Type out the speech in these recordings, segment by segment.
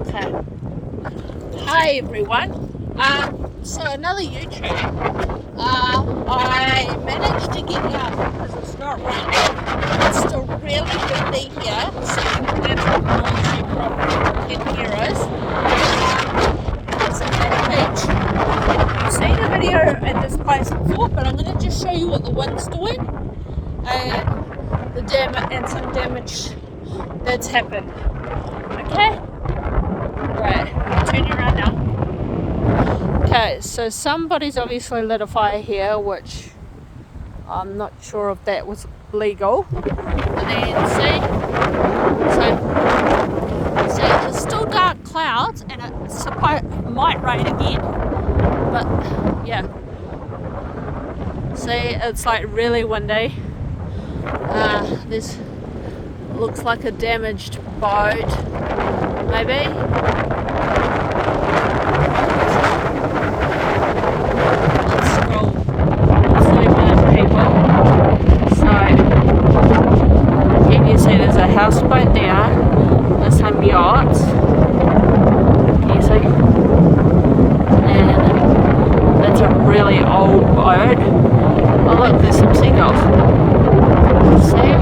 Okay. Hi everyone. So another YouTube. I managed to get out because it's not raining. It's still really windy here, so that's what noise you probably can hear us. It's at the beach. You've seen a video at this place before, but I'm going to just show you what the wind's doing and some damage that's happened. Okay. Right, turn around now. Okay, so somebody's obviously lit a fire here, which I'm not sure if that was legal. And then see, there's still dark clouds, and it might rain again. But yeah, see, it's like really windy. This looks like a damaged boat, maybe. Houseboat there, there's some yachts, can you see? And that's a really old boat. Oh look, there's some seagulls. See?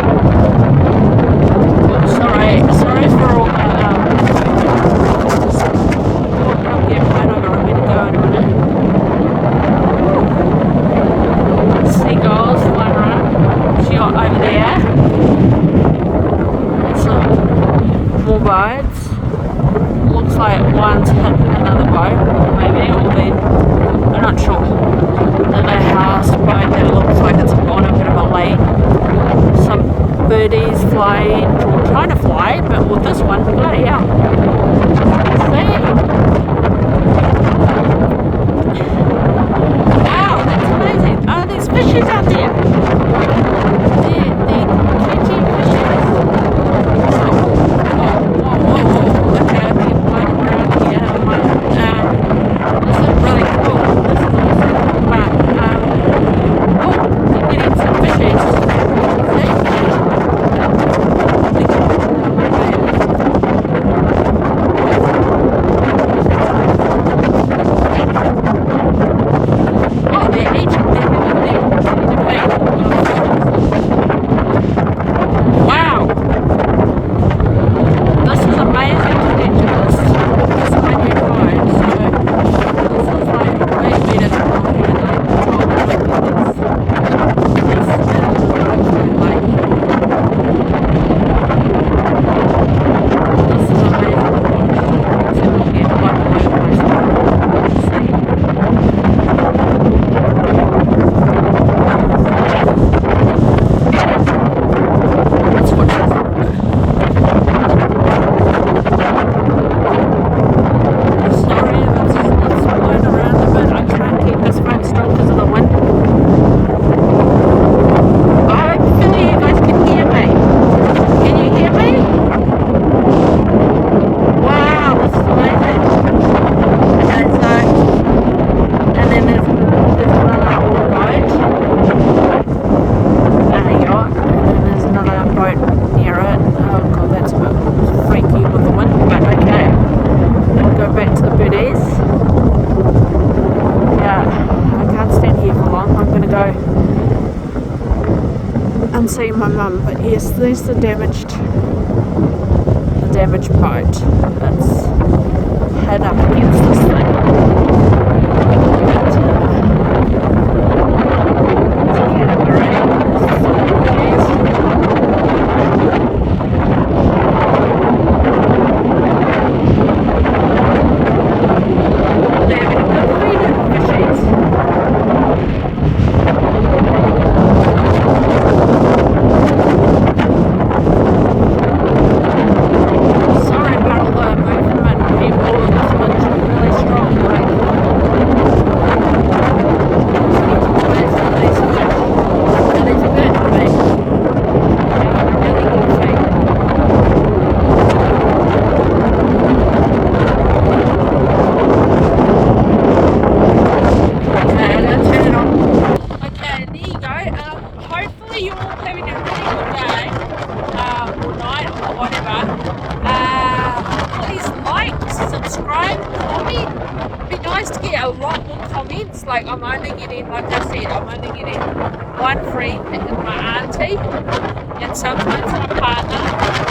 Oh, sorry for all the I'll get right over, I'm going to go in a minute. Seagulls flying around. She got over there. More boats. Looks like one's hit another boat, maybe, or I'm not sure. Another houseboat that looks like it's on a bit of a lake. Some birdies flying, or trying to fly, but with this one, bloody hell. See? Wow, that's amazing. Oh, there's fishes out there. They're catching fishes. See my mum, but yes, there's the damaged boat that's head up against this thing. Sorry about all the moving, subscribe, comment. It'd be nice to get a lot more comments. Like I'm only getting, like I said, I'm only getting one friend and my auntie, and sometimes my partner.